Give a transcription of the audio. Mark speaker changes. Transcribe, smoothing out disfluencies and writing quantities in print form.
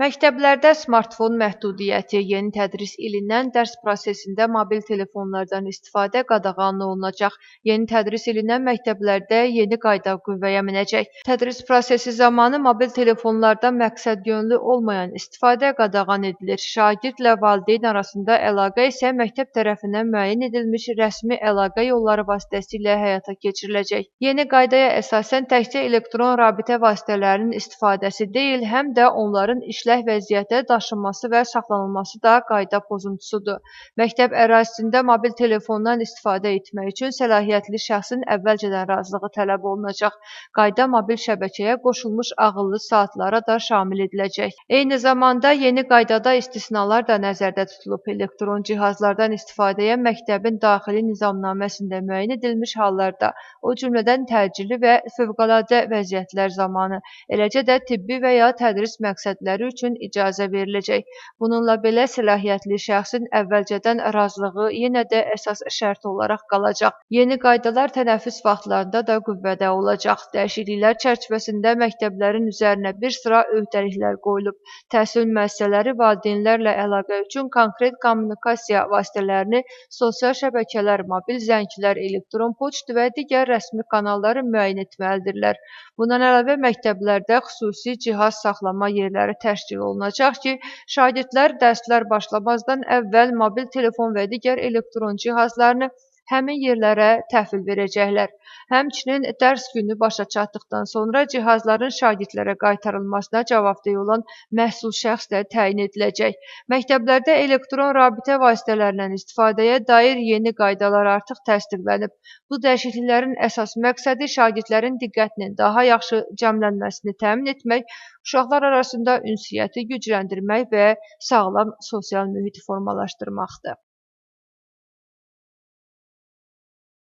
Speaker 1: Məktəblərdə smartfon məhdudiyyəti yeni tədris ilindən dərs prosesində mobil telefonlardan istifadə qadağan olunacaq. Yeni tədris ilindən məktəblərdə yeni qayda qüvvəyə minəcək. Tədris prosesi zamanı mobil telefonlardan məqsədyönlü olmayan istifadə qadağan edilir. Şagirdlə valideyn arasında əlaqə isə məktəb tərəfindən müəyyən edilmiş rəsmi əlaqə yolları vasitəsilə həyata keçiriləcək. Yeni qaydaya əsasən təkcə elektron rabitə vasitələrinin istifadəsi deyil, həm də onların işlək vəziyyətə daşınması və saxlanılması da qayda pozuntusudur. Məktəb ərazisində mobil telefondan istifadə etmək üçün səlahiyyətli şəxsin əvvəlcədən razılığı tələb olunacaq. Qayda mobil şəbəkəyə qoşulmuş ağıllı saatlara da şamil ediləcək. Eyni zamanda yeni qaydada istisnalar da nəzərdə tutulub. Elektron cihazlardan istifadəyə məktəbin daxili nizamnaməsində müəyyən edilmiş hallarda, o cümlədən təcili və fövqəladə vəziyyətlər zamanı, eləcə də tibbi və ya tədris məqsədləri üçün icazə veriləcək. Bununla belə səlahiyyətli şəxsin əvvəlcədən razılığı yenə də əsas şərt olaraq qalacaq. Yeni qaydalar tənəffüs vaxtlarında da qüvvədə olacaq. Dəyişikliklər çərçivəsində məktəblərin üzərinə bir sıra öhdəliklər qoyulub. Təhsil müəssisələri valideynlərlə əlaqə üçün konkret kommunikasiya vasitələrini, sosial şəbəkələr, mobil zənglər, elektron poçt və digər rəsmi kanalları müəyyən etməlidirlər. Bundan əlavə məktəblərdə xüsusi cihaz saxlama yerləri təşkil olunacaq ki, şagirdlər dərslər başlamazdan əvvəl mobil telefon və digər elektron cihazlarını həmin yerlərə təhvil verəcəklər. Həmçinin dərs günü başa çatdıqdan sonra cihazların şagirdlərə qaytarılmasına cavabdeh olan məsul şəxs də təyin ediləcək. Məktəblərdə elektron rabitə vasitələrindən istifadəyə dair yeni qaydalar artıq təsdiqlənib. Bu dəyişikliklərin əsas məqsədi şagirdlərin diqqətinin daha yaxşı cəmlənməsini təmin etmək, uşaqlar arasında ünsiyyəti gücləndirmək və sağlam sosial mühit formalaşdırmaqdır.